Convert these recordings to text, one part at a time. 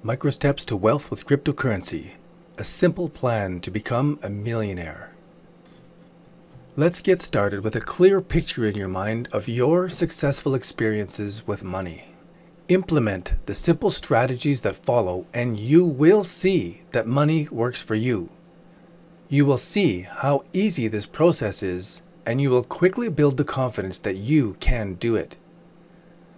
Micro Steps to Wealth with Cryptocurrency, a simple plan to become a millionaire. Let's get started with a clear picture in your mind of your successful experiences with money. Implement the simple strategies that follow and you will see that money works for you. You will see how easy this process is and you will quickly build the confidence that you can do it.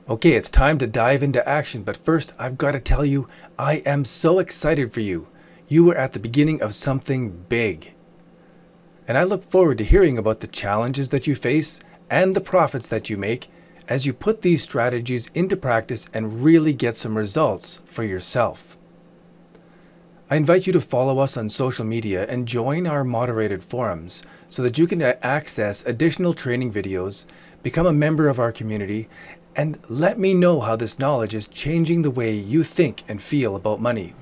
Okay, it's time to dive into action, but first I've got to tell you, I am so excited for you. You are at the beginning of something big. And I look forward to hearing about the challenges that you face and the profits that you make as you put these strategies into practice and really get some results for yourself. I invite you to follow us on social media and join our moderated forums so that you can access additional training videos, become a member of our community, and let me know how this knowledge is changing the way you think and feel about money.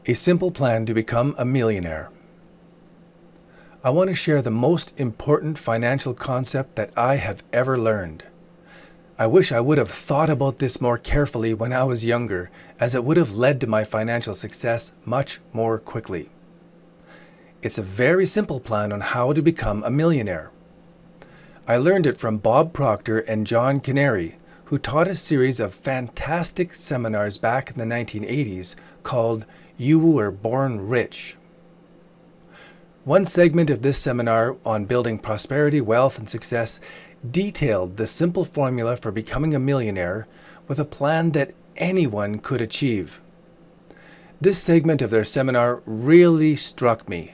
A simple plan to become a millionaire. I want to share the most important financial concept that I have ever learned. I wish I would have thought about this more carefully when I was younger, as it would have led to my financial success much more quickly. It's a very simple plan on how to become a millionaire. I learned it from Proctor and John Kanary, who taught a series of fantastic seminars back in the 1980s called You Were Born Rich. One segment of this seminar on building prosperity, wealth, and success detailed the simple formula for becoming a millionaire with a plan that anyone could achieve. This segment of their seminar really struck me.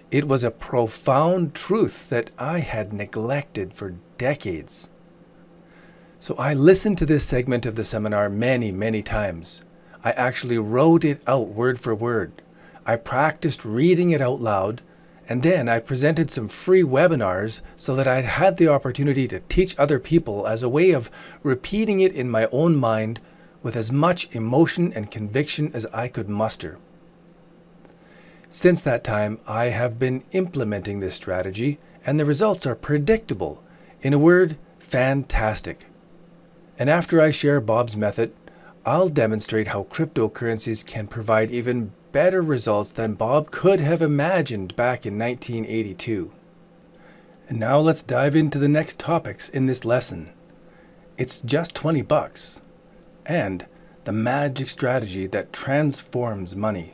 It was a profound truth that I had neglected for decades. So I listened to this segment of the seminar many times. I actually wrote it out word for word. I practiced reading it out loud, and then I presented some free webinars so that I had the opportunity to teach other people as a way of repeating it in my own mind with as much emotion and conviction as I could muster. Since that time, I have been implementing this strategy, and the results are predictable. In a word, fantastic. And after I share Bob's method, I'll demonstrate how cryptocurrencies can provide even better results than Bob could have imagined back in 1982. And now let's dive into the next topics in this lesson. It's just $20, and the magic strategy that transforms money.